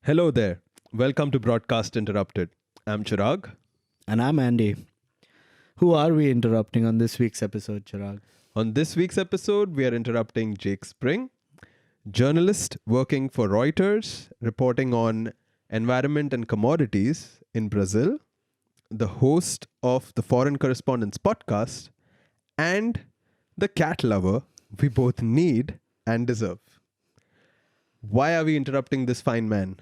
Hello there. Welcome to Broadcast Interrupted. I'm Chirag. And I'm Andy. Who are we interrupting on this week's episode, Chirag? On this week's episode, we are interrupting Jake Spring, journalist working for Reuters, reporting on environment and commodities in Brazil, the host of the Foreign Correspondence Podcast, and the cat lover we both need and deserve. Why are we interrupting this fine man?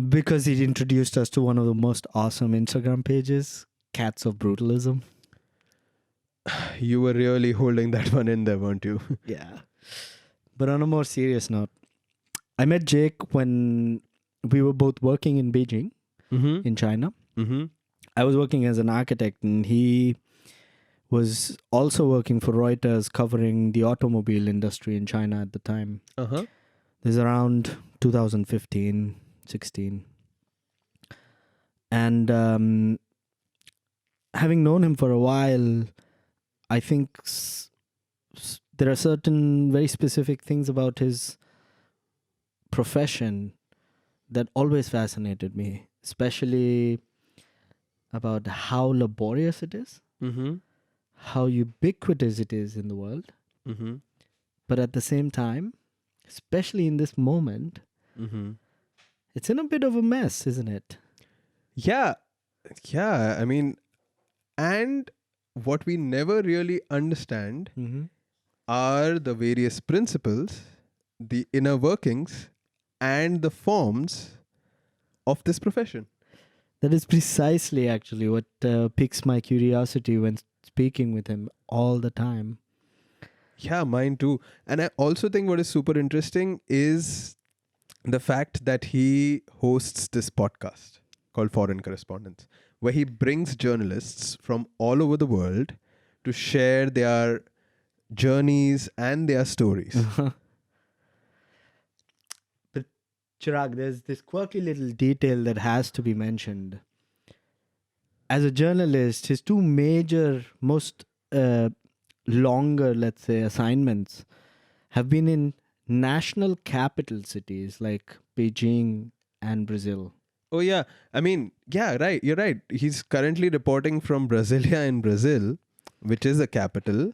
Because he introduced us to one of the most awesome Instagram pages, Cats of Brutalism. You were really holding that one in there, weren't you? Yeah. But on a more serious note, I met Jake when we were both working in Beijing, in China. I was working as an architect and he was also working for Reuters covering the automobile industry in China at the time. This is around 2015, 16. And having known him for a while, I think there are certain very specific things about his profession that always fascinated me, especially about how laborious it is, how ubiquitous it is in the world. But at the same time, especially in this moment, it's in a bit of a mess, isn't it? Yeah. I mean, and what we never really understand are the various principles, the inner workings, and the forms of this profession. That is precisely actually what piques my curiosity when speaking with him all the time. Yeah, mine too. And I also think what is super interesting is the fact that he hosts this podcast called Foreign Correspondence, where he brings journalists from all over the world to share their journeys and their stories. But Chirag, there's this quirky little detail that has to be mentioned. As a journalist, his two major, most longer, let's say, assignments have been in national capital cities like Beijing and Brazil. Oh, yeah. I mean, yeah, right. You're right. He's currently reporting from Brasilia in Brazil, which is the capital.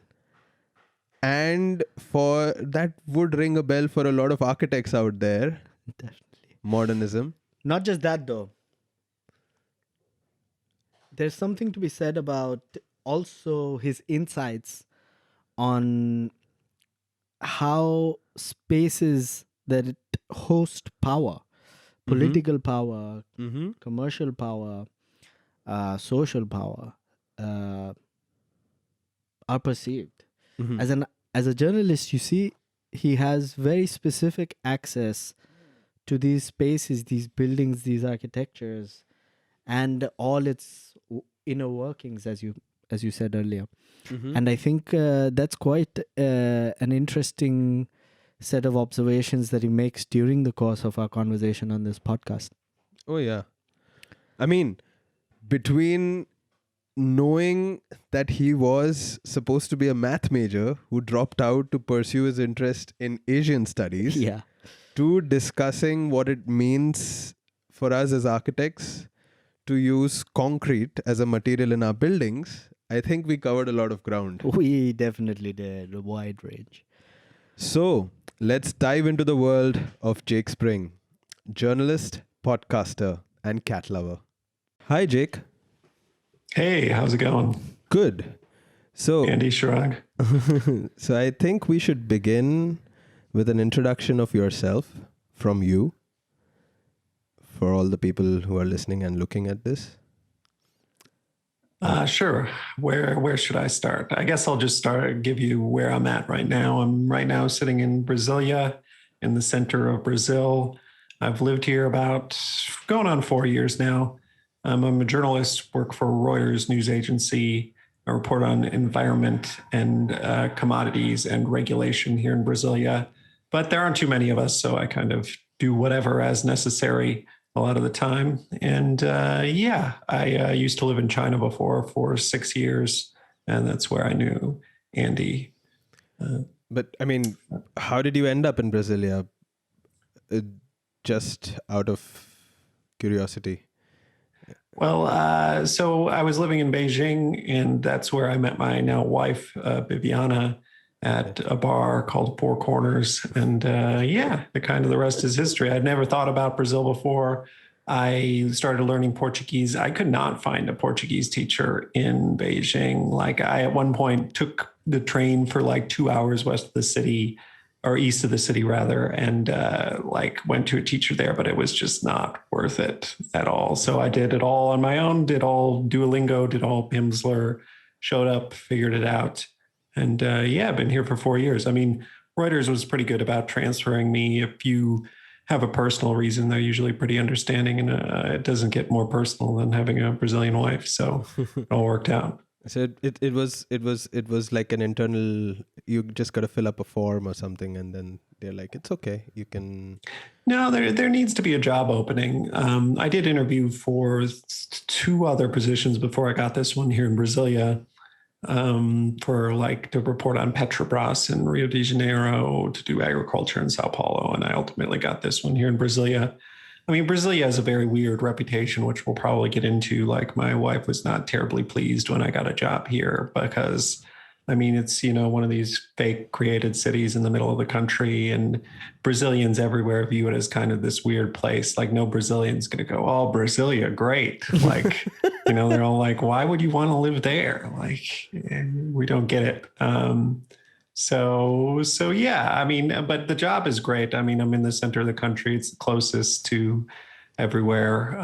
And for that would ring a bell for a lot of architects out there. Definitely. Modernism. Not just that, though. There's something to be said about also his insights on how spaces that host power, political power, commercial power, social power, are perceived. As a journalist, you see, he has very specific access to these spaces, these buildings, these architectures, and all its inner workings, as you said earlier. And I think that's quite an interesting set of observations that he makes during the course of our conversation on this podcast. Oh, yeah. I mean, between knowing that he was supposed to be a math major who dropped out to pursue his interest in Asian studies, to discussing what it means for us as architects to use concrete as a material in our buildings, I think we covered a lot of ground. We definitely did, a wide range. So, let's dive into the world of Jake Spring, journalist, podcaster, and cat lover. Hi, Jake. Hey, how's it going? Good. So, Andy Chirag. So I think we should begin with an introduction of yourself from you for all the people who are listening and looking at this. Sure. Where should I start? I guess I'll just give you where I'm at right now. I'm right now sitting in Brasilia, in the center of Brazil. I've lived here about going on 4 years now. I'm a journalist, work for Reuters news agency. I report on environment and commodities and regulation here in Brasilia. But there aren't too many of us, so I kind of do whatever as necessary a lot of the time. And I used to live in China before for 6 years, and that's where I knew Andy. But I mean, how did you end up in Brasilia? just out of curiosity? Well, so I was living in Beijing, and that's where I met my now wife, Viviana, at a bar called Four Corners. And the rest is history. I'd never thought about Brazil before. I started learning Portuguese. I could not find a Portuguese teacher in Beijing. Like I, at one point, took the train for like 2 hours west of the city, or east of the city rather, and went to a teacher there, but it was just not worth it at all. So I did it all on my own, did all Duolingo, did all Pimsleur, showed up, figured it out. And I've been here for 4 years. I mean, Reuters was pretty good about transferring me. If you have a personal reason, they're usually pretty understanding, and it doesn't get more personal than having a Brazilian wife. So it all worked out. So it was like an internal. You just got to fill up a form or something, and then they're like, "It's okay, you can." No, there needs to be a job opening. I did interview for 2 other positions before I got this one here in Brasilia, to report on Petrobras in Rio de Janeiro, to do agriculture in Sao Paulo, and I ultimately got this one here in Brasilia. I mean, Brasilia has a very weird reputation, which we'll probably get into. Like, my wife was not terribly pleased when I got a job here because, I mean, it's, one of these fake created cities in the middle of the country, and Brazilians everywhere view it as kind of this weird place. Like, no Brazilian's going to go, "Oh, Brasilia, great." Like, they're all like, "Why would you want to live there?" Like, we don't get it. So yeah, I mean, but the job is great. I mean, I'm in the center of the country. It's the closest to everywhere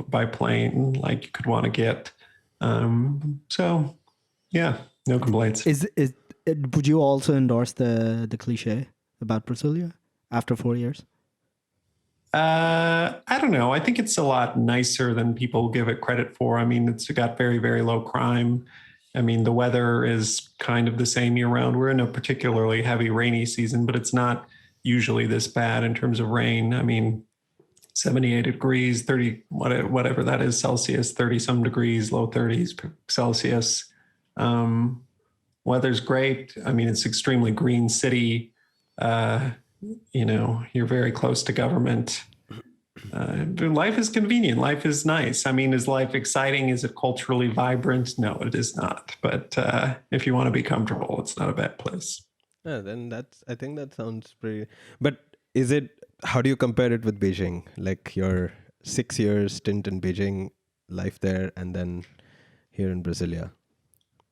by plane, like you could want to get. So yeah, no complaints. Would you also endorse the cliche about Brasilia after 4 years? I don't know. I think it's a lot nicer than people give it credit for. I mean, it's got very, very low crime. I mean, the weather is kind of the same year round. We're in a particularly heavy rainy season, but it's not usually this bad in terms of rain. I mean, 78 degrees, 30, whatever that is Celsius, 30 some degrees, low 30s Celsius. Weather's great. I mean, it's extremely green city. You're very close to government. Life is convenient. Life is nice. I mean, is life exciting? Is it culturally vibrant? No, it is not. But if you want to be comfortable, it's not a bad place. Yeah, then I think that sounds pretty. But how do you compare it with Beijing? Like your 6 years stint in Beijing, life there, and then here in Brasilia?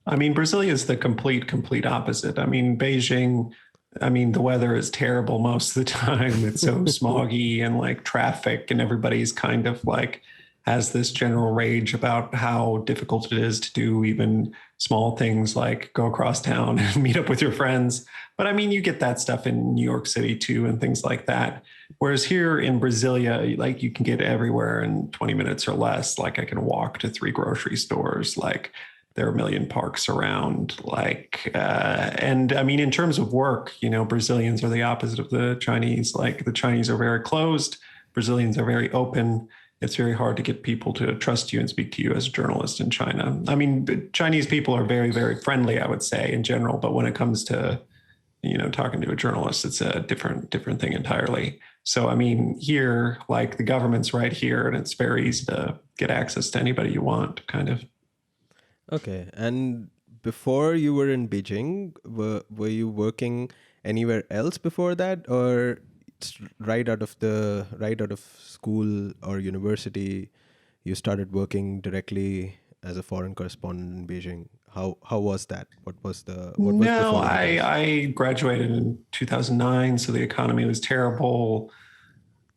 I mean, Brasilia is the complete opposite. I mean, Beijing, the weather is terrible most of the time. It's so smoggy and like traffic, and everybody's kind of like has this general rage about how difficult it is to do even small things like go across town and meet up with your friends. But I mean, you get that stuff in New York City too, and things like that. Whereas here in Brasilia, like you can get everywhere in 20 minutes or less. Like I can walk to 3 grocery stores, like there are a million parks around, and I mean, in terms of work, Brazilians are the opposite of the Chinese. Like the Chinese are very closed. Brazilians are very open. It's very hard to get people to trust you and speak to you as a journalist in China. I mean, Chinese people are very, very friendly, I would say, in general. But when it comes to, talking to a journalist, it's a different thing entirely. So, I mean, here, like the government's right here, and it's very easy to get access to anybody you want, kind of. Okay. And before you were in Beijing, were you working anywhere else before that, or right out of school or university, you started working directly as a foreign correspondent in Beijing? How was that? What was the I graduated in 2009, so the economy was terrible.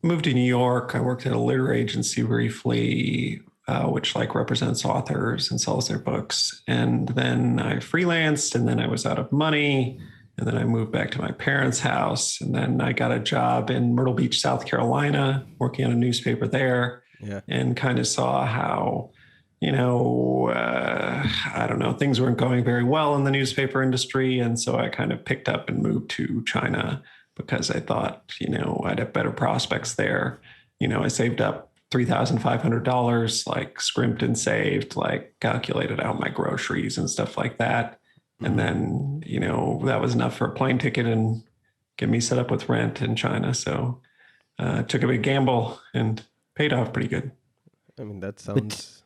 Moved to New York. I worked at a literary agency briefly, which represents authors and sells their books. And then I freelanced, and then I was out of money. And then I moved back to my parents' house. And then I got a job in Myrtle Beach, South Carolina, working on a newspaper there. Yeah. And kind of saw how, I don't know, things weren't going very well in the newspaper industry. And so I kind of picked up and moved to China because I thought, I'd have better prospects there. I saved up $3,500, scrimped and saved, calculated out my groceries and stuff like that. And then, that was enough for a plane ticket and get me set up with rent in China. So took a big gamble and paid off pretty good. I mean, that sounds...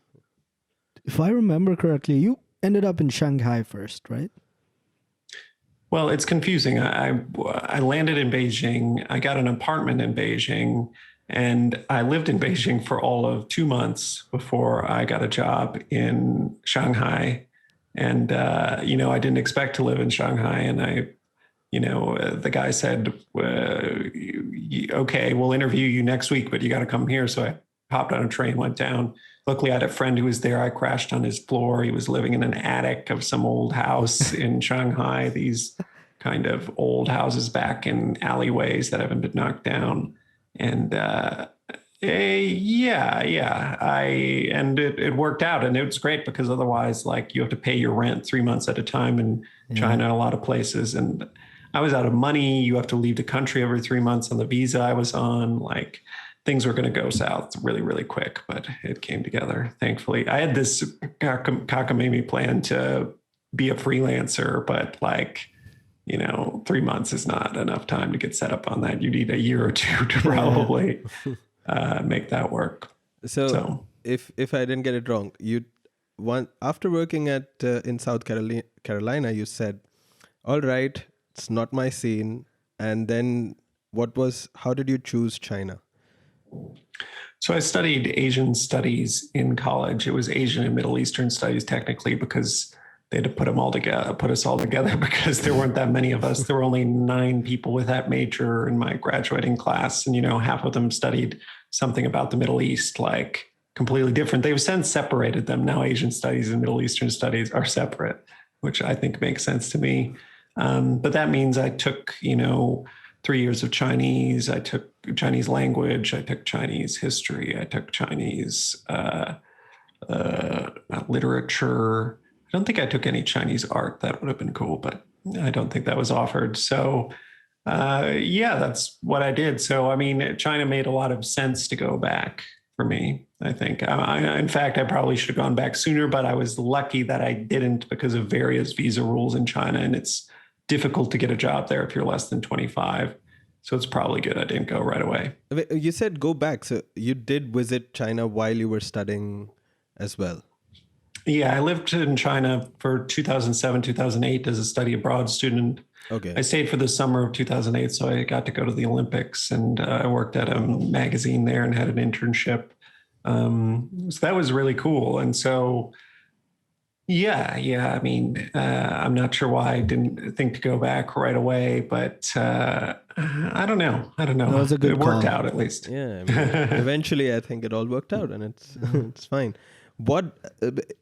If I remember correctly, you ended up in Shanghai first, right? Well, it's confusing. I landed in Beijing. I got an apartment in Beijing, and I lived in Beijing for all of 2 months before I got a job in Shanghai. And, I didn't expect to live in Shanghai. And the guy said, okay, we'll interview you next week, but you got to come here. So I hopped on a train, went down. Luckily, I had a friend who was there. I crashed on his floor. He was living in an attic of some old house in Shanghai, these kind of old houses back in alleyways that haven't been knocked down. And it worked out. And it was great because otherwise, like, you have to pay your rent 3 months at a time in China and a lot of places. And I was out of money. You have to leave the country every 3 months on the visa I was on. Like, things were going to go south really, really quick, but it came together, thankfully. I had this cockamamie plan to be a freelancer, but 3 months is not enough time to get set up on that. You need a year or two to probably make that work. So if I didn't get it wrong, after working in South Carolina, you said, all right, it's not my scene. And then how did you choose China? So I studied Asian studies in college. It was Asian and Middle Eastern studies, technically, because they had to put us all together because there weren't that many of us. There were only 9 people with that major in my graduating class. And, half of them studied something about the Middle East, like completely different. They've since separated them. Now Asian studies and Middle Eastern studies are separate, which I think makes sense to me. But that means I took, 3 years of Chinese. I took Chinese language. I took Chinese history. I took Chinese literature. I don't think I took any Chinese art. That would have been cool, but I don't think that was offered. So, that's what I did. So, I mean, China made a lot of sense to go back for me, I think. In fact, I probably should have gone back sooner, but I was lucky that I didn't because of various visa rules in China. And it's difficult to get a job there if you're less than 25. So it's probably good I didn't go right away. You said go back. So you did visit China while you were studying as well. Yeah, I lived in China for 2007, 2008 as a study abroad student. Okay. I stayed for the summer of 2008, so I got to go to the Olympics, and I worked at a magazine there and had an internship. So that was really cool. And so, I mean, I'm not sure why I didn't think to go back right away, but I don't know. That was a good call. It worked out at least. Yeah, I mean, eventually I think it all worked out, and it's fine. What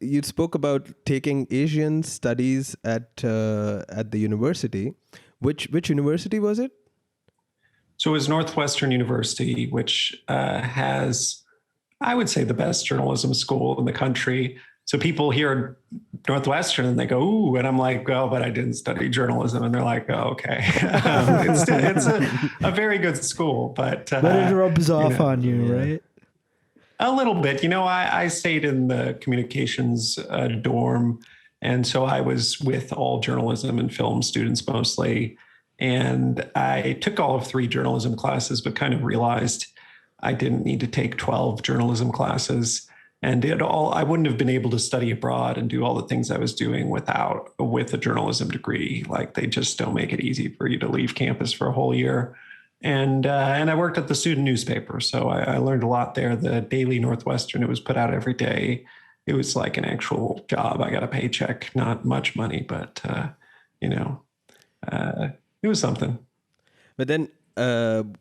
you spoke about taking Asian studies at the university. Which university was it? So it was Northwestern University, which has, I would say, the best journalism school in the country. So people hear Northwestern and they go, ooh, and I'm like, oh, but I didn't study journalism. And they're like, oh, okay. It's a very good school, but it rubs off on you, right? A little bit. I stayed in the communications dorm. And so I was with all journalism and film students mostly. And I took all of 3 journalism classes, but kind of realized I didn't need to take 12 journalism classes. And I wouldn't have been able to study abroad and do all the things I was doing with a journalism degree. Like, they just don't make it easy for you to leave campus for a whole year. And I worked at the student newspaper. So I learned a lot there. The Daily Northwestern, it was put out every day. It was like an actual job. I got a paycheck, not much money, but, it was something. But then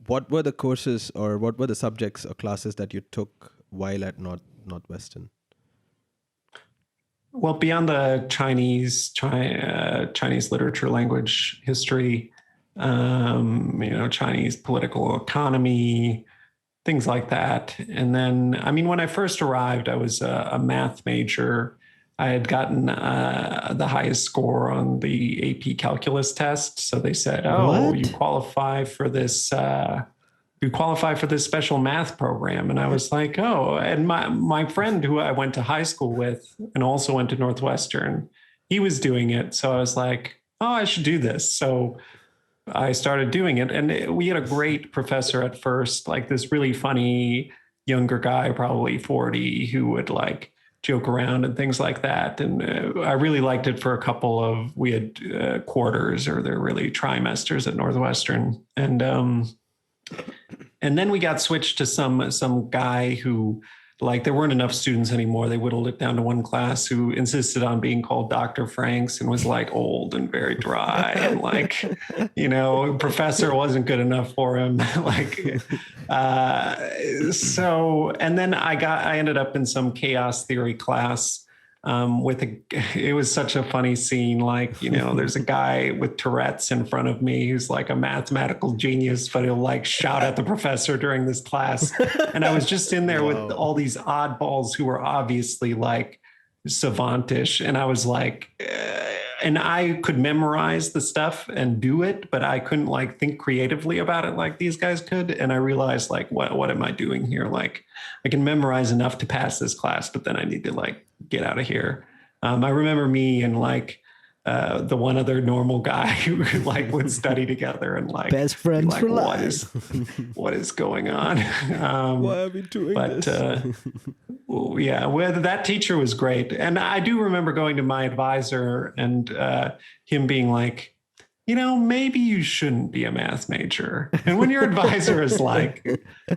what were the courses or what were the subjects or classes that you took while at Northwestern? Well, beyond the Chinese literature, language, history, Chinese political economy, things like that. And then, I mean, when I first arrived, I was a math major. I had gotten the highest score on the AP calculus test. So they said, oh, you qualify for this special math program. And I was like, oh, and my friend who I went to high school with and also went to Northwestern, he was doing it. So I was like, oh, I should do this. So I started doing it. And we had a great professor at first, like this really funny younger guy, probably 40, who would like joke around and things like that. And I really liked it for a couple of, we had quarters, or they're really trimesters at Northwestern. And then we got switched to some guy who, like, there weren't enough students anymore. They whittled it down to one class, who insisted on being called Dr. Franks and was like old and very dry. And like, professor wasn't good enough for him. So, and then I ended up in some chaos theory class it was such a funny scene. Like, there's a guy with Tourette's in front of me who's like a mathematical genius, but he'll like shout at the professor during this class. And I was just in there with all these oddballs who were obviously like savantish. And I was like, and I could memorize the stuff and do it, but I couldn't like think creatively about it like these guys could. And I realized like, what am I doing here? Like, I can memorize enough to pass this class, but then I need to like get out of here. I remember me and like the one other normal guy who like would study together and like best friends like, for life. What is going on? Why are we doing this? That teacher was great. And I do remember going to my advisor and him being like, maybe you shouldn't be a math major. And when your advisor is like,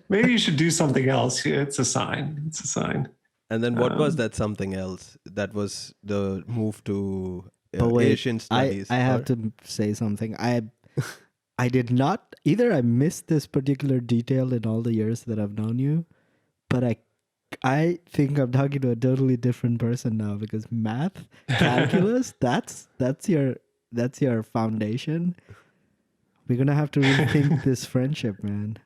maybe you should do something else, it's a sign. It's a sign. And then what was that something else? That was the move to wait, Asian studies. I have to say something. I did not, either I missed this particular detail in all the years that I've known you, but I think I'm talking to a totally different person now, because math, calculus, that's your foundation. We're going to have to rethink this friendship, man.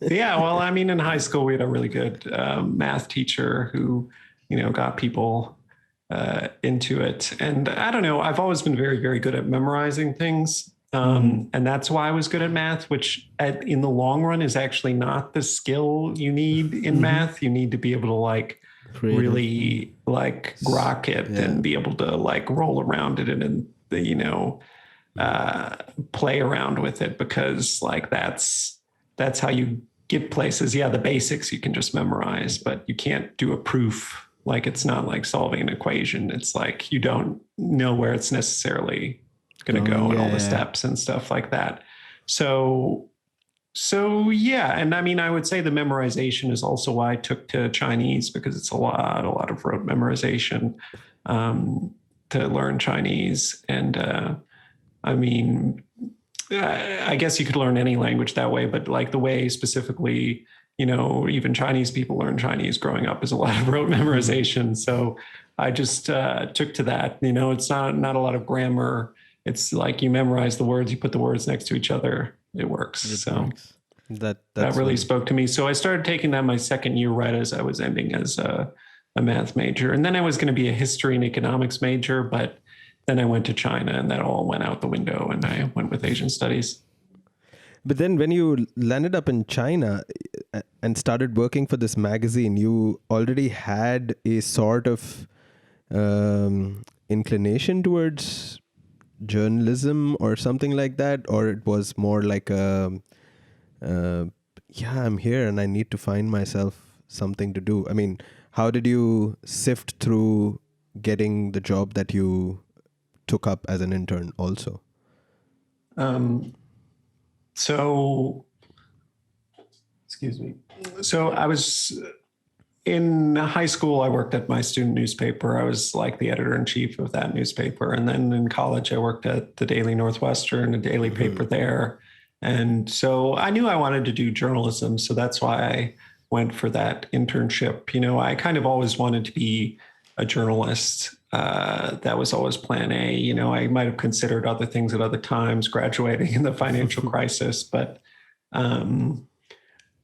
Yeah, well, I mean, in high school, we had a really good math teacher who, got people into it. And I don't know, I've always been very, very good at memorizing things. And that's why I was good at math, which in the long run is actually not the skill you need in math. You need to be able to like really like grok it and be able to like roll around it and play around with it, because like that's how you get places. Yeah, the basics you can just memorize, but you can't do a proof. Like, it's not like solving an equation. It's like you don't know where it's necessarily going to go and all the steps and stuff like that. So yeah, and I mean, I would say the memorization is also why I took to Chinese, because it's a lot of rote memorization to learn Chinese. And I mean, I guess you could learn any language that way, but like the way specifically, even Chinese people learn Chinese growing up is a lot of rote memorization. So I just took to that. It's not a lot of grammar. It's like you memorize the words, you put the words next to each other, it works. That really spoke to me. So I started taking that my second year, right as I was ending as a math major. And then I was going to be a history and economics major, but then I went to China and that all went out the window and I went with Asian studies. But then when you landed up in China and started working for this magazine, you already had a sort of inclination towards journalism or something like that? Or it was more like I'm here and I need to find myself something to do. I mean, how did you sift through getting the job that you took up as an intern also? Excuse me. So I was in high school, I worked at my student newspaper. I was like the editor-in-chief of that newspaper. And then in college, I worked at the Daily Northwestern, a daily paper there. And so I knew I wanted to do journalism. So that's why I went for that internship. I kind of always wanted to be a journalist. That was always plan A. I might have considered other things at other times, graduating in the financial crisis, but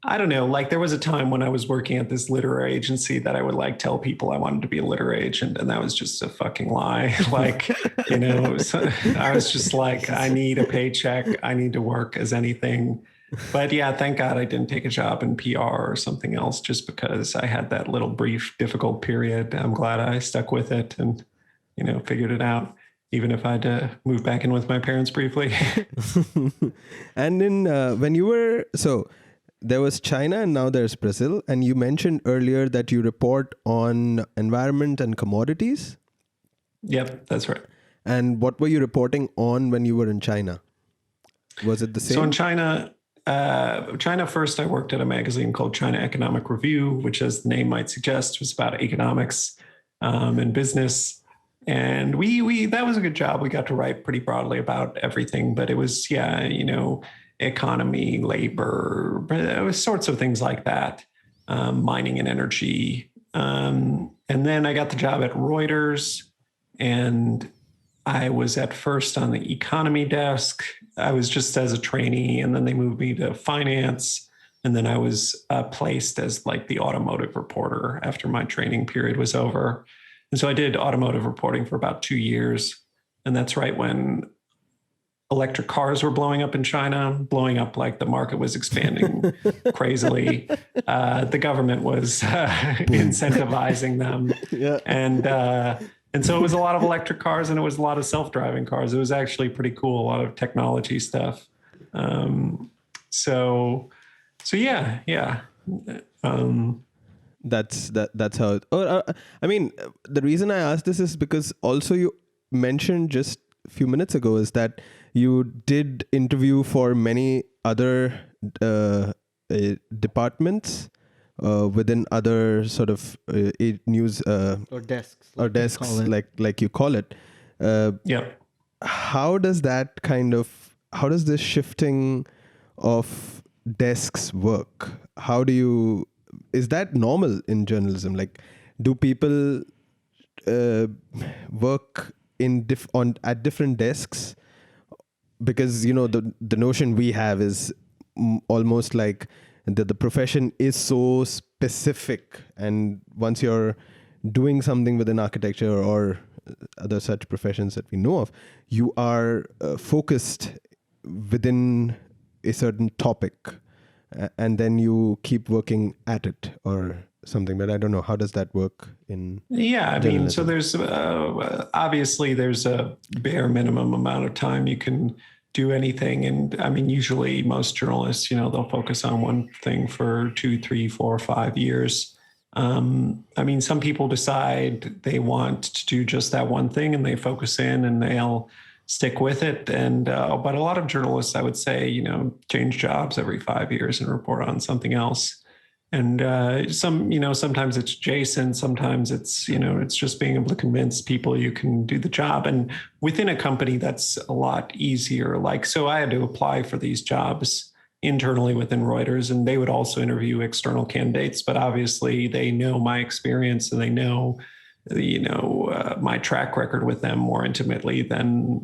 I don't know, like there was a time when I was working at this literary agency that I would like tell people I wanted to be a literary agent. And that was just a fucking lie. Like, I was just like, I need a paycheck. I need to work as anything. But yeah, thank God I didn't take a job in PR or something else just because I had that little brief, difficult period. I'm glad I stuck with it and, figured it out. even if I had to move back in with my parents briefly. And in when you were there was China and now there's Brazil, and you mentioned earlier that you report on environment and commodities. Yep, that's right. And what were you reporting on when you were in China? Was it the same? So in China first, I worked at a magazine called China Economic Review, which, as the name might suggest, was about economics and business. And we that was a good job. We got to write pretty broadly about everything, but it was, economy, labor, it was sorts of things like that, mining and energy. And then I got the job at Reuters, and I was at first on the economy desk. I was just as a trainee, and then they moved me to finance. And then I was placed as like the automotive reporter after my training period was over. And so I did automotive reporting for about 2 years. And that's right when electric cars were blowing up in China, blowing up like the market was expanding crazily. The government was incentivizing them. Yeah. And so it was a lot of electric cars, and it was a lot of self-driving cars. It was actually pretty cool, a lot of technology stuff. So yeah. That's how I mean, the reason I asked this is because also you mentioned just a few minutes ago is that you did interview for many other departments within other sort of news Or desks. like you call it. Yep. How does this shifting of desks work? Is that normal in journalism? Like, do people work at different desks? Because the notion we have is almost like the profession is so specific, and once you're doing something within architecture or other such professions that we know of, you are focused within a certain topic, and then you keep working at it or something. But I don't know, how does that work in mean, so there's obviously there's a bare minimum amount of time you can do anything. And I mean, usually most journalists, they'll focus on one thing for 2, 3, 4, 5 years. I mean, some people decide they want to do just that one thing, and they focus in and they'll stick with it. And but a lot of journalists, I would say, change jobs every 5 years and report on something else. And sometimes it's adjacent, sometimes it's, it's just being able to convince people you can do the job. And within a company, that's a lot easier. Like, so I had to apply for these jobs internally within Reuters, and they would also interview external candidates. But obviously, they know my experience, and they know, my track record with them more intimately than,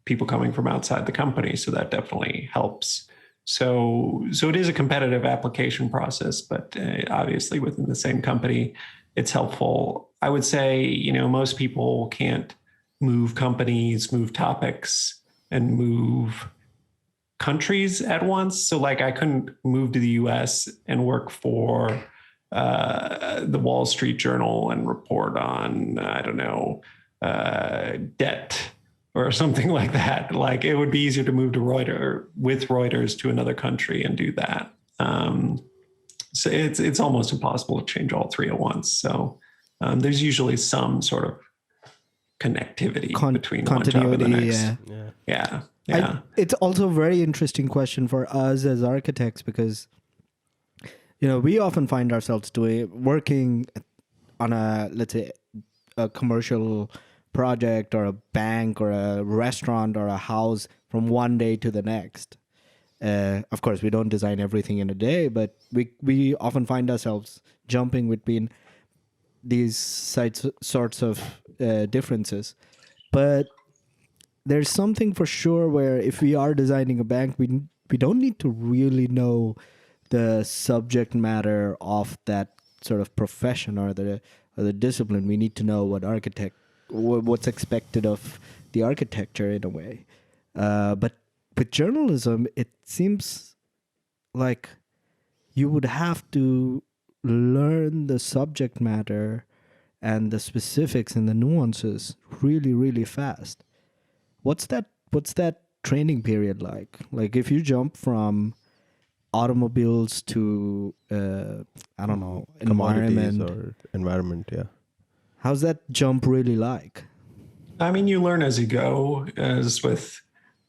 people coming from outside the company. So that definitely helps. So it is a competitive application process, but obviously within the same company, it's helpful. I would say, most people can't move companies, move topics, and move countries at once. So like I couldn't move to the US and work for the Wall Street Journal and report on, I don't know, debt or something like that. Like it would be easier to move to Reuters to another country and do that. So it's almost impossible to change all three at once. So there's usually some sort of connectivity between one job and the next. Yeah. It's also a very interesting question for us as architects, because we often find ourselves working on let's say a commercial project or a bank or a restaurant or a house from one day to the next. Of course, we don't design everything in a day, but we often find ourselves jumping between these sorts of differences. But there's something for sure where if we are designing a bank, we don't need to really know the subject matter of that sort of profession or the discipline. We need to know what's expected of the architecture in a way. But with journalism, it seems like you would have to learn the subject matter and the specifics and the nuances really, really fast. What's that training period like? Like if you jump from automobiles to I don't know, Commodities environment, or environment, yeah. how's that jump really like? I mean, you learn as you go, as with,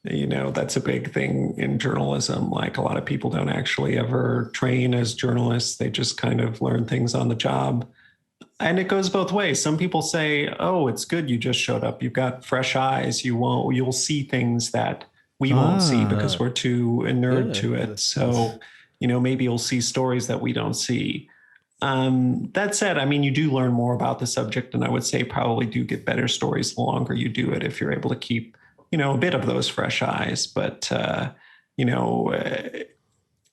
that's a big thing in journalism. Like a lot of people don't actually ever train as journalists. They just kind of learn things on the job. And it goes both ways. Some people say, oh, it's good you just showed up. You've got fresh eyes. You'll see things that we won't see because we're too inured to it. So, maybe you'll see stories that we don't see. That said, I mean, you do learn more about the subject, and I would say probably do get better stories the longer you do it if you're able to keep, a bit of those fresh eyes. But,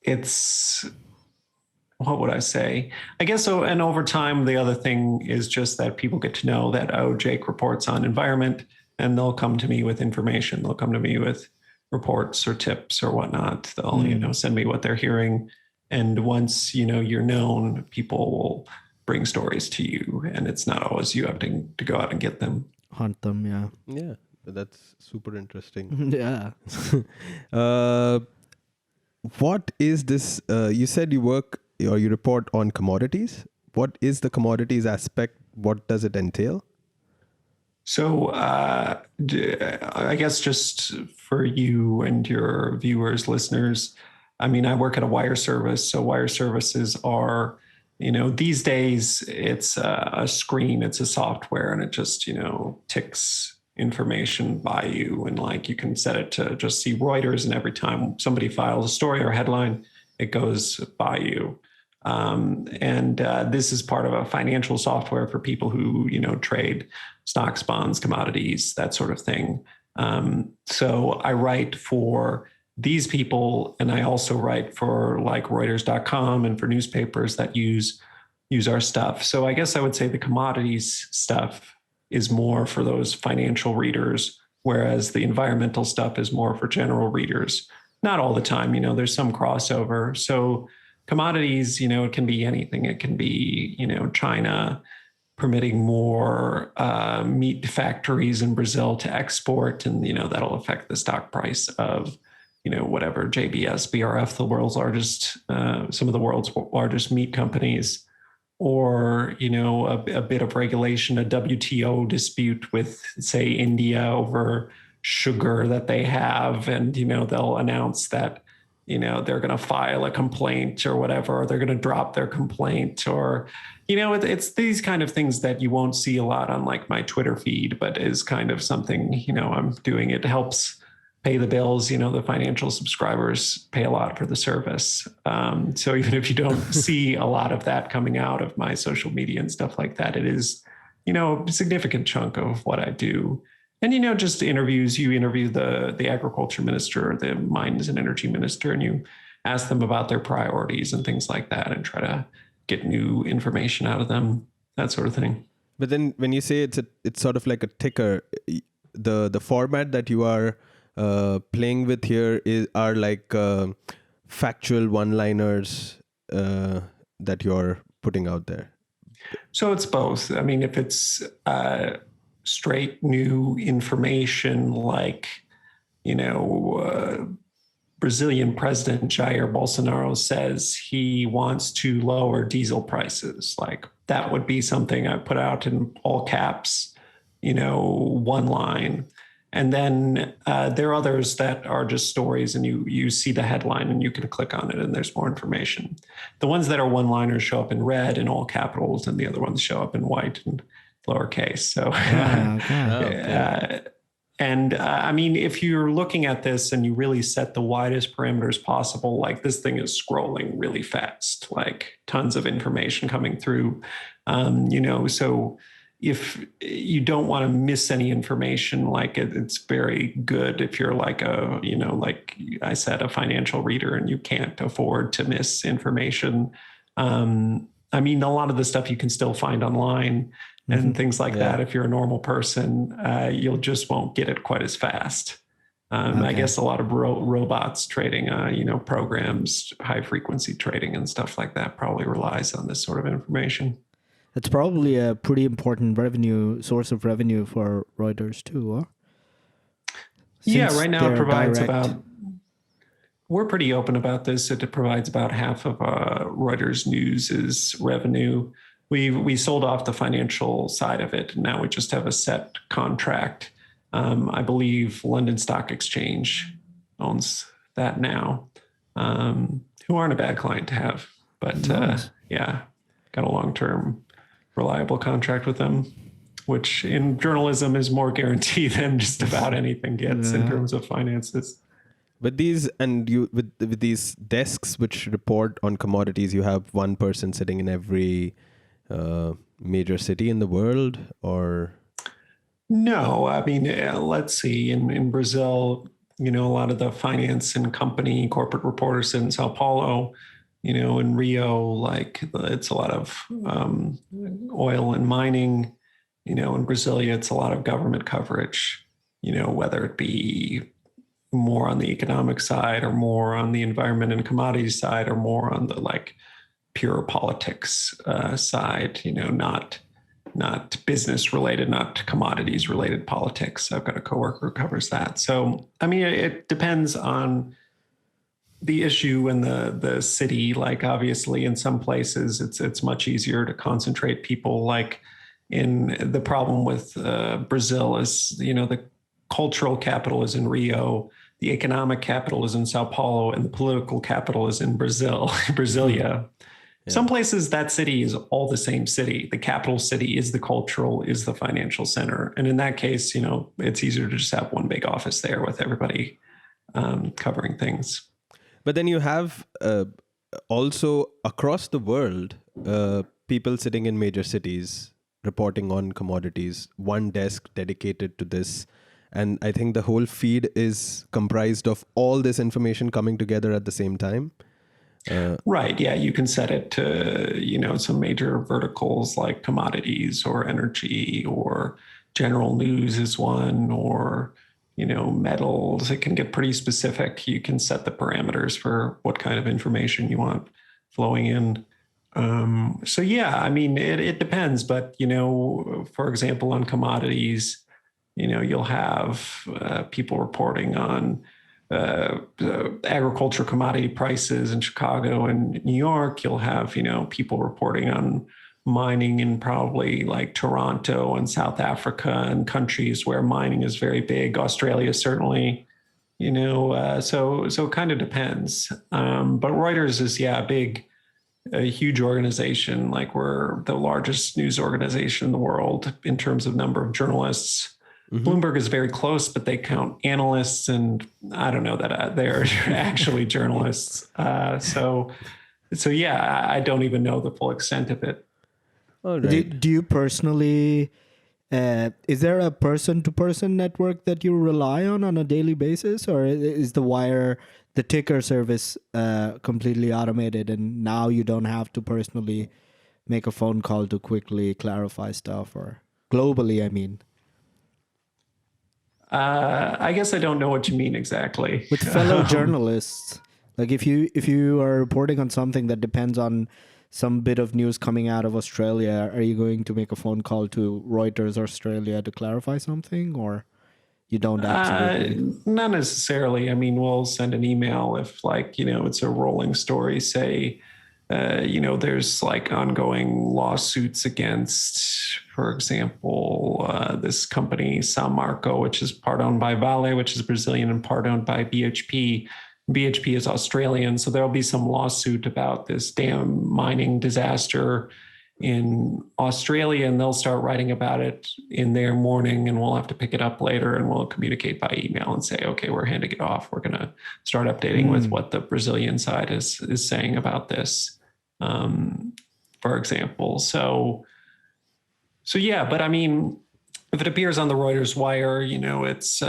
it's, what would I say? I guess so. And over time, the other thing is just that people get to know that, oh, Jake reports on environment, and they'll come to me with information. They'll come to me with reports or tips or whatnot. They'll, send me what they're hearing. And once, you're known, people will bring stories to you, and it's not always you having to go out and get them. Hunt them, yeah. Yeah, that's super interesting. Yeah. What is this? You said you work or you report on commodities. What is the commodities aspect? What does it entail? So I guess just for you and your viewers, listeners, I mean, I work at a wire service. So wire services are, these days it's a screen, it's a software, and it just, ticks information by you. And like you can set it to just see Reuters, and every time somebody files a story or a headline, it goes by you. This is part of a financial software for people who, trade stocks, bonds, commodities, that sort of thing. So I write for these people, and I also write for like Reuters.com and for newspapers that use our stuff. So I guess I would say the commodities stuff is more for those financial readers, whereas the environmental stuff is more for general readers. Not all the time, there's some crossover. So commodities, it can be anything. It can be, China permitting more meat factories in Brazil to export, and, that'll affect the stock price of, whatever, JBS, BRF, the world's largest, some of the world's largest meat companies, or, a bit of regulation, a WTO dispute with, say, India over sugar that they have. And, they'll announce that, they're going to file a complaint or whatever, or they're going to drop their complaint, or, it's these kind of things that you won't see a lot on like my Twitter feed, but is kind of something, I'm doing. It helps pay the bills. The financial subscribers pay a lot for the service. So even if you don't see a lot of that coming out of my social media and stuff like that, it is, a significant chunk of what I do. And, just interviews, you interview the agriculture minister, the mines and energy minister, and you ask them about their priorities and things like that, and try to get new information out of them, that sort of thing. But then when you say it's sort of like a ticker, the format that you are playing with here are like factual one-liners that you're putting out there. So it's both. I mean, if it's straight new information like, Brazilian President Jair Bolsonaro says he wants to lower diesel prices, like that would be something I put out in all caps, one line. And then there are others that are just stories, and you see the headline and you can click on it and there's more information. The ones that are one-liners show up in red in all capitals, and the other ones show up in white and lowercase. So, I mean, if you're looking at this and you really set the widest parameters possible, like this thing is scrolling really fast, like tons of information coming through, so if you don't want to miss any information, like it's very good if you're like like I said, a financial reader, and you can't afford to miss information. I mean, a lot of the stuff you can still find online and things like that. If you're a normal person, you'll just won't get it quite as fast. I guess a lot of robots trading, programs, high frequency trading and stuff like that probably relies on this sort of information. That's probably a pretty important source of revenue for Reuters too, huh? Yeah, right now it provides direct. we're pretty open about this. It provides about half of Reuters News's revenue. We sold off the financial side of it. And now we just have a set contract. I believe London Stock Exchange owns that now, who aren't a bad client to have. But Nice. yeah, got a long-term reliable contract with them, which in journalism is more guarantee than just about anything gets in terms of finances. With these with these desks which report on commodities, you have one person sitting in every major city in the world, or? No, I mean, let's see. In Brazil, a lot of the finance and company corporate reporters sit in Sao Paulo. In Rio, like it's a lot of oil and mining. In Brasilia, it's a lot of government coverage. Whether it be more on the economic side or more on the environment and commodities side or more on the like pure politics side, not business related, not commodities related politics. I've got a coworker who covers that. So, I mean, it depends on the issue in the city. Like obviously in some places it's much easier to concentrate people. Like in the problem with Brazil is, the cultural capital is in Rio, the economic capital is in Sao Paulo, and the political capital is in Brasilia. Yeah. Some places that city is all the same city. The capital city is the cultural, is the financial center. And in that case, it's easier to just have one big office there with everybody covering things. But then you have also across the world, people sitting in major cities reporting on commodities, one desk dedicated to this. And I think the whole feed is comprised of all this information coming together at the same time. Right. Yeah. You can set it to, some major verticals like commodities or energy or general news is one, or, metals. It can get pretty specific. You can set the parameters for what kind of information you want flowing in. So, yeah, I mean, it depends. But, for example, on commodities, you'll have people reporting on agriculture commodity prices in Chicago and New York. You'll have, people reporting on mining in probably like Toronto and South Africa and countries where mining is very big. Australia, certainly, so it kind of depends. But Reuters is, a huge organization. Like we're the largest news organization in the world in terms of number of journalists. Mm-hmm. Bloomberg is very close, but they count analysts, and I don't know that they're actually journalists. So yeah, I don't even know the full extent of it. All right. Do you personally, is there a person-to-person network that you rely on a daily basis, or is the wire, the ticker service completely automated, and now you don't have to personally make a phone call to quickly clarify stuff, or globally, I mean? I guess I don't know what you mean exactly. With fellow journalists, like if you are reporting on something that depends on some bit of news coming out of Australia, are you going to make a phone call to Reuters Australia to clarify something, or you don't absolutely? Not necessarily. I mean, we'll send an email if it's a rolling story, say, there's like ongoing lawsuits against, for example, this company, São Marco, which is part owned by Vale, which is Brazilian, and part owned by BHP. BHP is Australian. So there'll be some lawsuit about this damn mining disaster in Australia, and they'll start writing about it in their morning, and we'll have to pick it up later, and we'll communicate by email and say, okay, we're handing it off. We're going to start updating with what the Brazilian side is saying about this, for example. So yeah, but I mean, if it appears on the Reuters wire, it's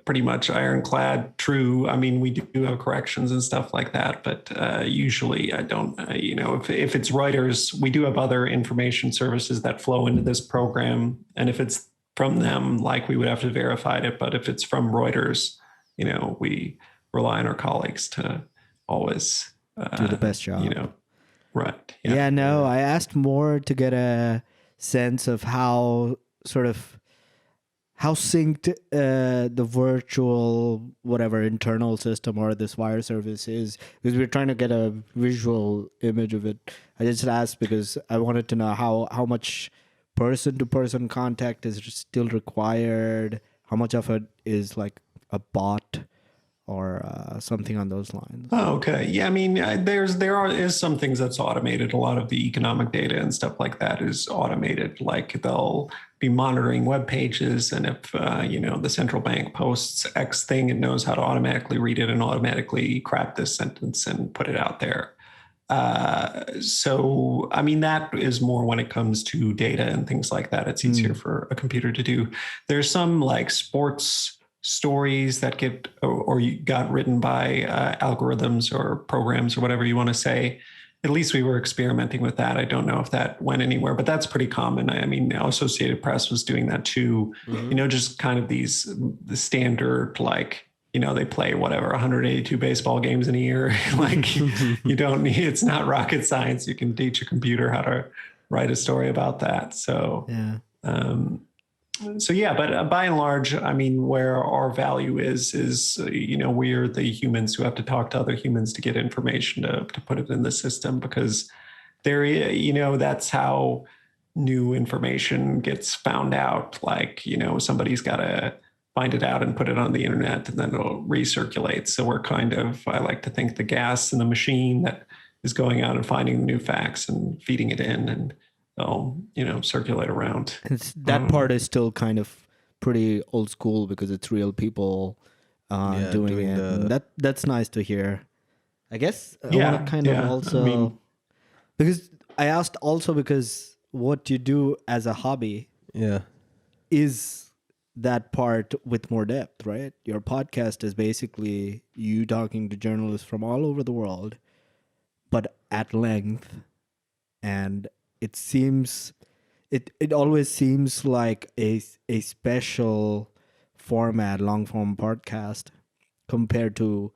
pretty much ironclad true. I mean, we do have corrections and stuff like that, but usually I don't, if it's Reuters, we do have other information services that flow into this program. And if it's from them, like we would have to verify it. But if it's from Reuters, we rely on our colleagues to always do the best job. Right. Yeah, no, I asked more to get a sense of how synced the virtual whatever internal system or this wire service is, because we're trying to get a visual image of it. I just asked because I wanted to know how much person to person contact is still required, how much of it is like a bot or something on those lines. Oh, okay. Yeah, I mean, there is some things that's automated. A lot of the economic data and stuff like that is automated. Like they'll be monitoring web pages, and if the central bank posts X thing, it knows how to automatically read it and automatically craft this sentence and put it out there. So, I mean, that is more when it comes to data and things like that. It's easier for a computer to do. There's some like sports stories that get or got written by algorithms or programs or whatever you want to say. At least we were experimenting with that. I don't know if that went anywhere, but that's pretty common. I mean, Associated Press was doing that too. Just kind of the standard, like, they play whatever 182 baseball games in a year. Like you don't need, it's not rocket science. You can teach a computer how to write a story about that. So yeah. But by and large, I mean, where our value is we're the humans who have to talk to other humans to get information to put it in the system, because that's how new information gets found out. Like, somebody's got to find it out and put it on the internet, and then it'll recirculate. So we're kind of, I like to think, the gas in the machine that is going out and finding the new facts and feeding it in, and they'll circulate around. That part is still kind of pretty old school because it's real people doing it. That's nice to hear. I guess I want to kind of also, because I asked also because what you do as a hobby is that part with more depth, right? Your podcast is basically you talking to journalists from all over the world, but at length, and it always seems like a special format, long form podcast compared to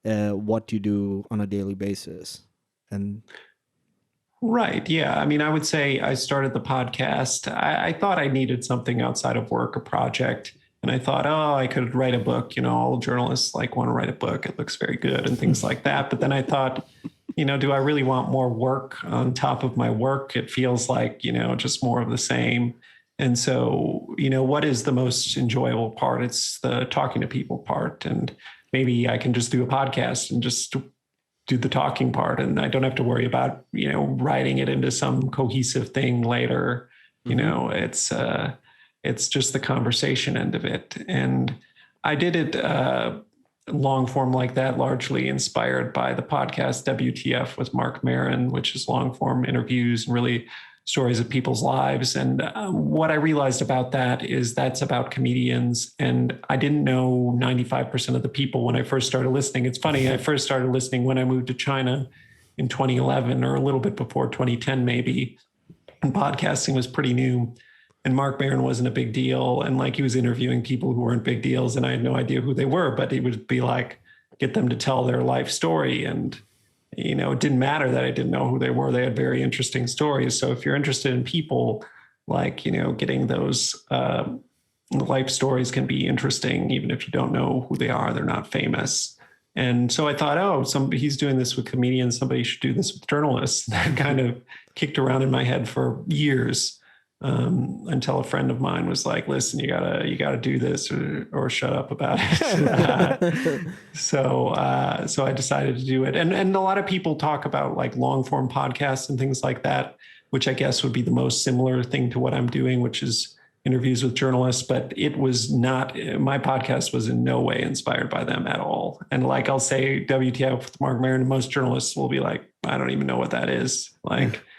what you do on a daily basis. And right. Yeah. I mean, I would say I started the podcast. I thought I needed something outside of work, a project. And I thought, I could write a book. All journalists want to write a book. It looks very good and things like that. But then I thought, do I really want more work on top of my work? It feels like, just more of the same. And so, what is the most enjoyable part? It's the talking to people part. And maybe I can just do a podcast and just do the talking part, and I don't have to worry about, writing it into some cohesive thing later. It's just the conversation end of it. And I did it long form like that, largely inspired by the podcast WTF with Mark Maron, which is long form interviews and really stories of people's lives. And what I realized about that is that's about comedians. And I didn't know 95% of the people when I first started listening. It's funny, I first started listening when I moved to China in 2011, or a little bit before 2010, maybe. And podcasting was pretty new. And Mark Maron wasn't a big deal. And he was interviewing people who weren't big deals, and I had no idea who they were, but he would be like, get them to tell their life story. And, it didn't matter that I didn't know who they were. They had very interesting stories. So if you're interested in people, getting those life stories can be interesting, even if you don't know who they are, they're not famous. And so I thought, he's doing this with comedians. Somebody should do this with journalists. That kind of kicked around in my head for years. Until a friend of mine was like, listen, you gotta do this or shut up about it. So I decided to do it. And a lot of people talk about long form podcasts and things like that, which I guess would be the most similar thing to what I'm doing, which is interviews with journalists, but it was not, my podcast was in no way inspired by them at all. And I'll say WTF with Mark Maron, most journalists will be like, I don't even know what that is.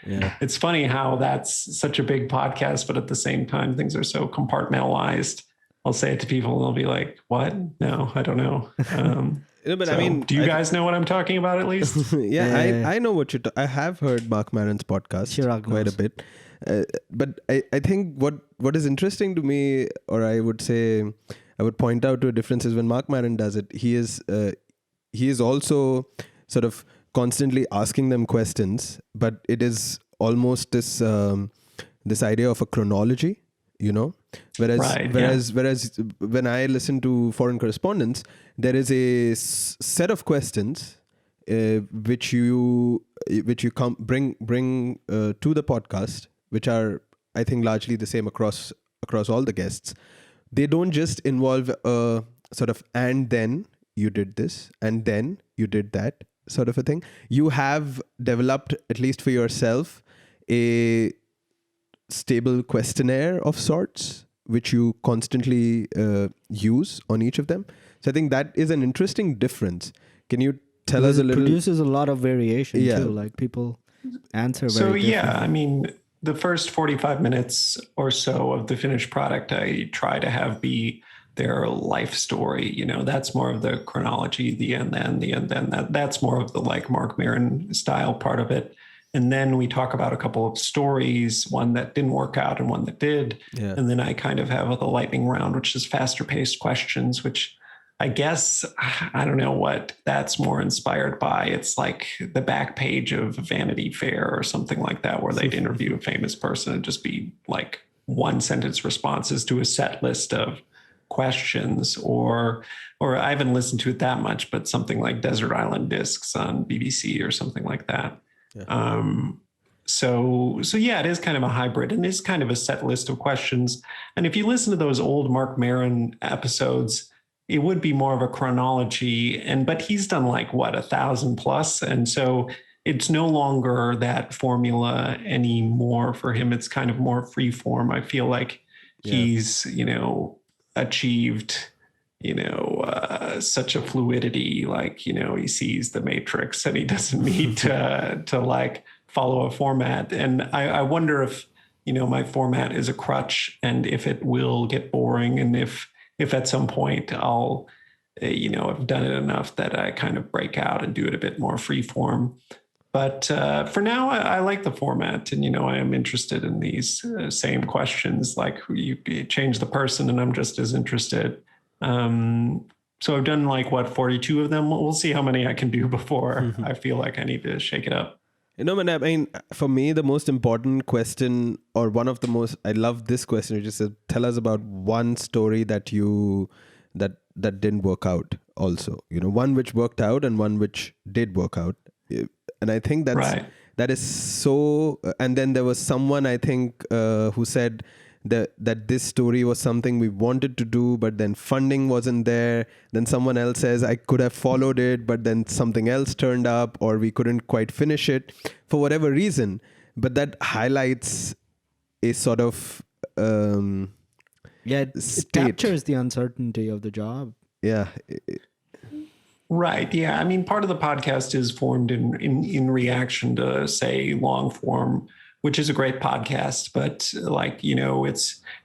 It's funny how that's such a big podcast, but at the same time, things are so compartmentalized. I'll say it to people and they'll be like, what? No, I don't know. But I mean, do you guys know what I'm talking about at least? I know what I have heard Mark Maron's podcast quite a bit. But I think what is interesting to me, or I would say, I would point out to a difference is when Mark Maron does it, he is also sort of constantly asking them questions, but it is almost this idea of a chronology, you know. Whereas when I listen to Foreign Correspondence, there is a set of questions which you bring to the podcast, which are, I think, largely the same across all the guests. They don't just involve a sort of and then you did this and then you did that sort of a thing. You have developed, at least for yourself, a stable questionnaire of sorts, which you constantly use on each of them. So I think that is an interesting difference. Can you tell us a little? It produces a lot of variation Yeah. too. Like people answer very So differently. yeah, I mean, the first 45 minutes or so of the finished product, I try to have be their life story. You know, that's more of the chronology, the and then. That's more of the like Mark Maron style part of it. And then we talk about a couple of stories, one that didn't work out and one that did. Yeah. And then I kind of have the lightning round, which is faster paced questions, which I guess, I don't know what that's more inspired by. It's like the back page of Vanity Fair or something like that, where they'd interview a famous person and just be like one sentence responses to a set list of questions, or I haven't listened to it that much, but something like Desert Island Discs on BBC or something like that. Yeah. So yeah, it is kind of a hybrid, and it's kind of a set list of questions. And if you listen to those old Mark Maron episodes, it would be more of a chronology, but he's done like 1,000 plus. And so it's no longer that formula anymore for him. It's kind of more free form. I feel like he's, achieved, such a fluidity, like, he sees the matrix and he doesn't need to like follow a format. And I wonder if, my format is a crutch, and if it will get boring, and if at some point I'll, have done it enough that I kind of break out and do it a bit more free form. But for now, I like the format, and, I am interested in these same questions. Like, you change the person and I'm just as interested. So I've done 42 of them. We'll see how many I can do before I feel like I need to shake it up. I mean, for me, the most important question, or one of the most, I love this question. It just says, tell us about one story that that didn't work out also. One which worked out and one which did work out. And I think that is so. And then there was someone, I think, who said that this story was something we wanted to do, but then funding wasn't there. Then someone else says, I could have followed it, but then something else turned up, or we couldn't quite finish it for whatever reason. But that highlights a sort of it captures the uncertainty of the job. Yeah. Right. Yeah. I mean, part of the podcast is formed in reaction to, say, long form, which is a great podcast, but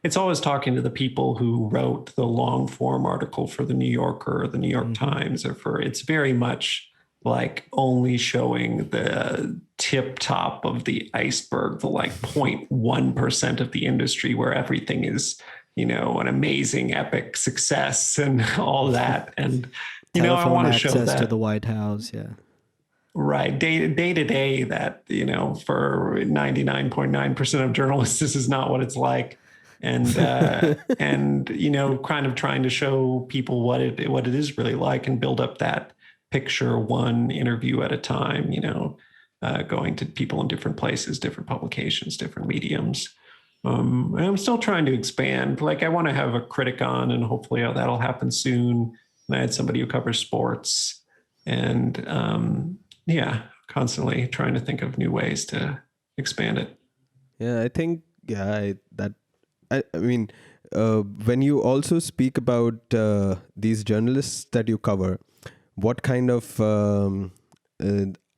it's always talking to the people who wrote the long form article for the New Yorker or the New York Times, it's very much like only showing the tip top of the iceberg, the 0.1% of the industry where everything is, an amazing epic success and all that. And, I want to show that to the White House. Yeah. Right. Day to day that, for 99.9% of journalists, this is not what it's like. And, kind of trying to show people what it is really like, and build up that picture one interview at a time, going to people in different places, different publications, different mediums. And I'm still trying to expand. I want to have a critic on, and hopefully that'll happen soon. And I had somebody who covers sports, and, constantly trying to think of new ways to expand it. Yeah, I think, I mean, when you also speak about these journalists that you cover, what kind of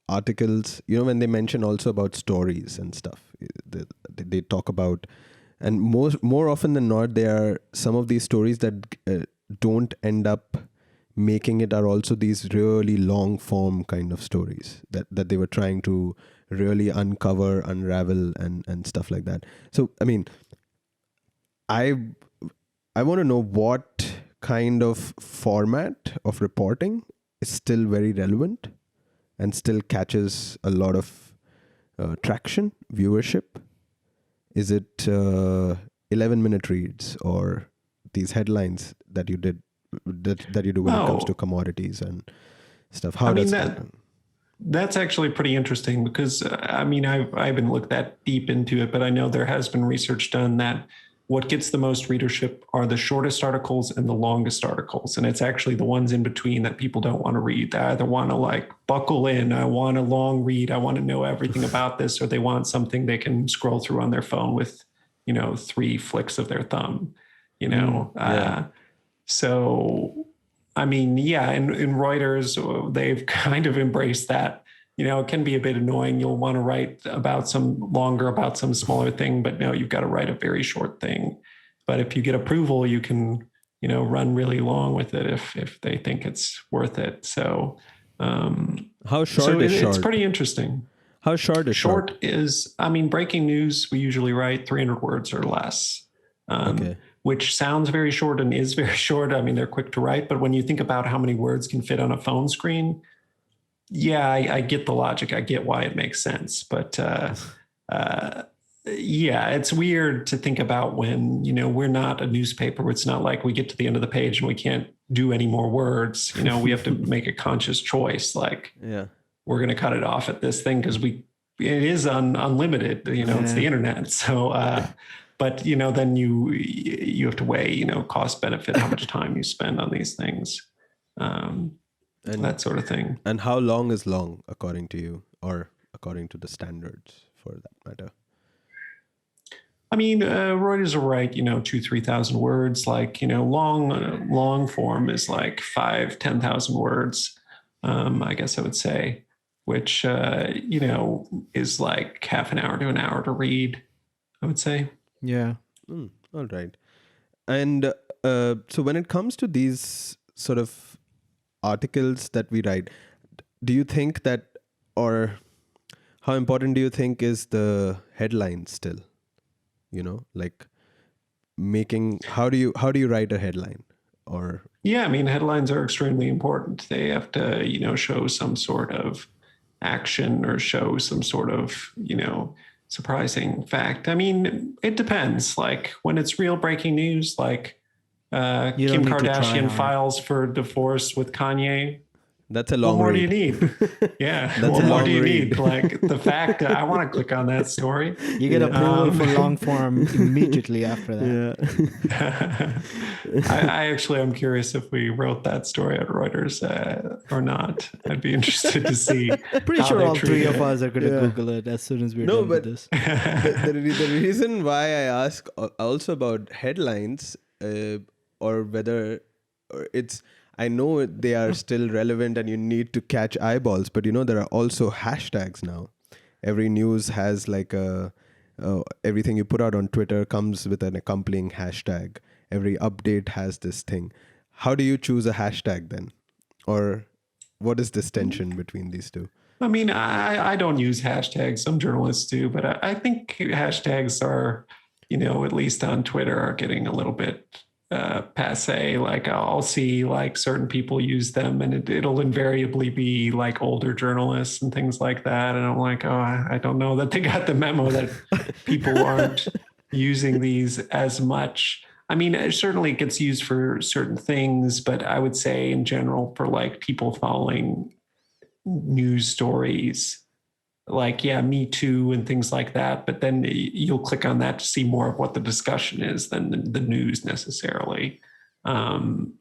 articles, when they mention also about stories and stuff, they talk about, and more often than not, there are some of these stories that don't end up making it, are also these really long form kind of stories that they were trying to really uncover, unravel, and stuff like that. So, I mean, I want to know what kind of format of reporting is still very relevant, and still catches a lot of traction, viewership? Is it 11-minute reads or these headlines that you did that you do when it comes to commodities and stuff? How does that? That's actually pretty interesting because I haven't looked that deep into it, but I know there has been research done that what gets the most readership are the shortest articles and the longest articles. And it's actually the ones in between that people don't want to read. They either want to like buckle in, I want a long read, I want to know everything about this, or they want something they can scroll through on their phone with, 3 flicks of their thumb, So, in Reuters, they've kind of embraced that. It can be a bit annoying. You'll want to write about some smaller thing, but no, you've got to write a very short thing. But if you get approval, you can, run really long with it if they think it's worth it. So, how short is short? It's pretty interesting. How short is short? Short is, breaking news, we usually write 300 words or less. Which sounds very short and is very short. They're quick to write, but when you think about how many words can fit on a phone screen, I get the logic. I get why it makes sense. But it's weird to think about when, we're not a newspaper. It's not like we get to the end of the page and we can't do any more words. We have to make a conscious choice. Like, we're going to cut it off at this thing because it is unlimited. It's the internet. So, but, then you have to weigh, cost benefit, how much time you spend on these things, and that sort of thing. And how long is long, according to you, or according to the standards for that matter? Reuters will write, 2,000-3,000 words. Like, long form is like 5,000-10,000 words. I guess I would say, which, is like half an hour to an hour to read, I would say. Yeah. All right. And so when it comes to these sort of articles that we write, do you think that, or how important do you think is the headline still? Like how do you write a headline? Or headlines are extremely important. They have to, show some sort of action or show some sort of, surprising fact. It depends. Like when it's real breaking news, like Kim Kardashian files for divorce with Kanye. That's a long What more read. do you need? Yeah. What more do you need? Like the fact that I want to click on that story. You get approval for long form immediately after that. I'm curious if we wrote that story at Reuters or not. I'd be interested to see. Pretty sure all three of us are going to Google it as soon as we're done with this. The reason why I ask also about headlines or whether it's, I know they are still relevant and you need to catch eyeballs, but there are also hashtags now. Every news has like everything you put out on Twitter comes with an accompanying hashtag. Every update has this thing. How do you choose a hashtag then? Or what is this tension between these two? I don't use hashtags. Some journalists do, but I think hashtags are, at least on Twitter, are getting a little bit passe. Like I'll see like certain people use them and it'll invariably be like older journalists and things like that. And I'm like, I don't know that they got the memo that people aren't using these as much. It certainly gets used for certain things, but I would say in general for like people following news stories, like, Me Too and things like that. But then you'll click on that to see more of what the discussion is than the news necessarily on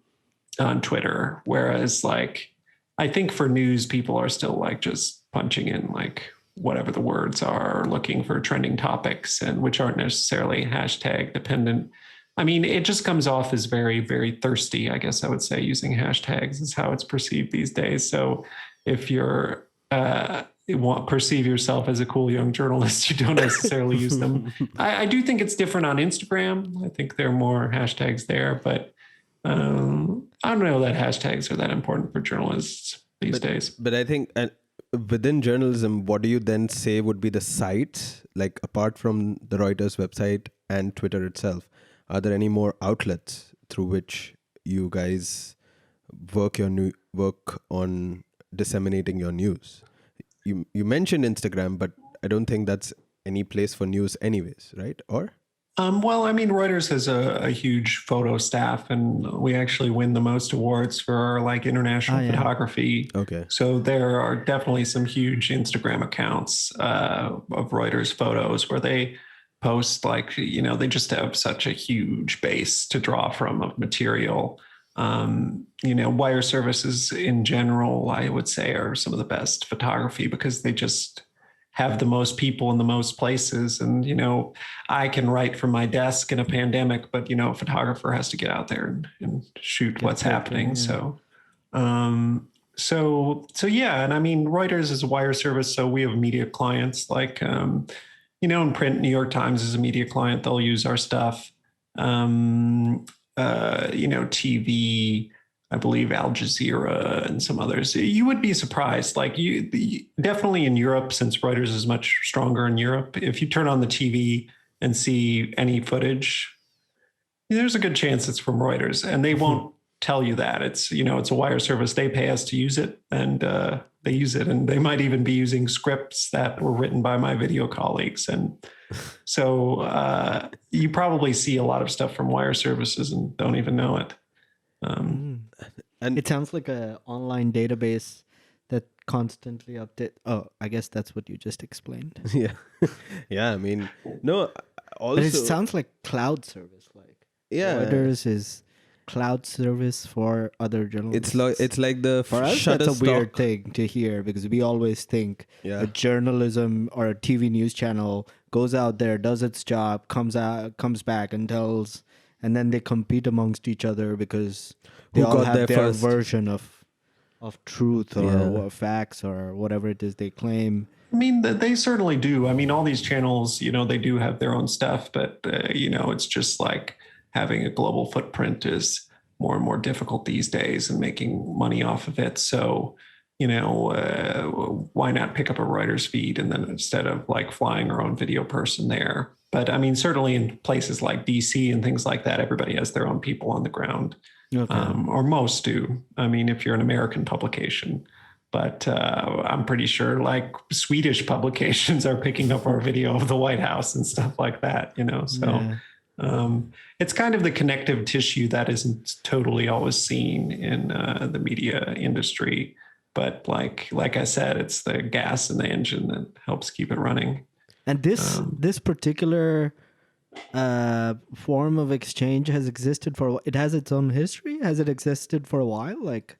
Twitter. Whereas like, I think for news, people are still like just punching in like whatever the words are, or looking for trending topics and which aren't necessarily hashtag dependent. It just comes off as very, very thirsty, I guess I would say, using hashtags is how it's perceived these days. So if you're, perceive yourself as a cool young journalist, you don't necessarily use them. I do think it's different on Instagram. I think there are more hashtags there, but I don't know that hashtags are that important for journalists these days. But I think within journalism, what do you then say would be the sites, like apart from the Reuters website and Twitter itself? Are there any more outlets through which you guys work on disseminating your news? You mentioned Instagram, but I don't think that's any place for news anyways, right? Or? Well, I mean, Reuters has a huge photo staff, and we actually win the most awards for like international photography. Okay. So there are definitely some huge Instagram accounts of Reuters photos where they post like, they just have such a huge base to draw from of material. Wire services in general, I would say, are some of the best photography because they just have the most people in the most places. And, I can write from my desk in a pandemic, but, a photographer has to get out there and shoot what's happening. Yeah. So yeah. And I mean, Reuters is a wire service. So we have media clients like, in print, New York Times is a media client. They'll use our stuff. TV, I believe Al Jazeera and some others. You would be surprised. Like definitely in Europe, since Reuters is much stronger in Europe, if you turn on the TV and see any footage, there's a good chance it's from Reuters, and they won't tell you that. It's, it's a wire service. They pay us to use it, and they use it. And they might even be using scripts that were written by my video colleagues. And so you probably see a lot of stuff from wire services and don't even know it. And it sounds like an online database that constantly update. Oh, I guess that's what you just explained. Yeah. Yeah. I mean, no, also. But it sounds like cloud service. Like Reuters is cloud service for other journalists. It's like the for us, that's a weird thing to hear because we always think a journalism or a TV news channel goes out there, does its job, comes back and tells, and then they compete amongst each other because they all have their version of truth or facts or whatever it is they claim. I mean, they certainly do. I mean, all these channels, they do have their own stuff, but, it's just like having a global footprint is more and more difficult these days and making money off of it. So, why not pick up a Reuters feed and then instead of like flying our own video person there? But I mean, certainly in places like DC and things like that, everybody has their own people on the ground, or most do. I mean, if you're an American publication, but I'm pretty sure like Swedish publications are picking up our video of the White House and stuff like that, so it's kind of the connective tissue that isn't totally always seen in the media industry. But like I said, it's the gas in the engine that helps keep it running. And this particular form of exchange has existed it has its own history. Has it existed for a while? Like,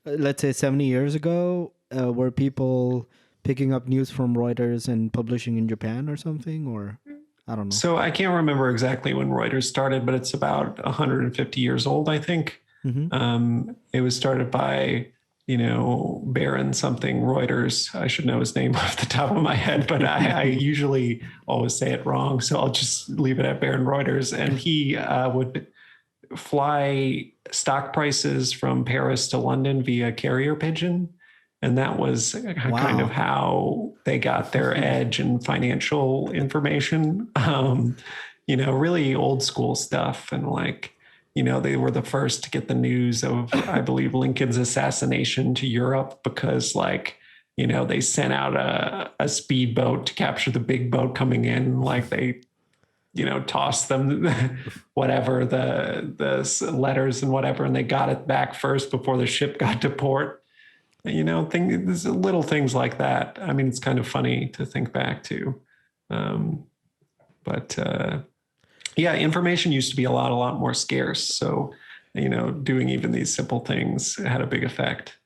let's say 70 years ago, were people picking up news from Reuters and publishing in Japan or something? Or I don't know. So I can't remember exactly when Reuters started, but it's about 150 years old, I think. Mm-hmm. It was started by, Baron something Reuters. I should know his name off the top of my head, but I usually always say it wrong. So I'll just leave it at Baron Reuters. And he would fly stock prices from Paris to London via carrier pigeon. And that was kind of how they got their edge in financial information, really old school stuff. And like, they were the first to get the news of, I believe, Lincoln's assassination to Europe because like, they sent out a speedboat to capture the big boat coming in. Like they, tossed them whatever, the letters and whatever, and they got it back first before the ship got to port. There's little things like that. I mean, it's kind of funny to think back to. Information used to be a lot more scarce. So, doing even these simple things had a big effect.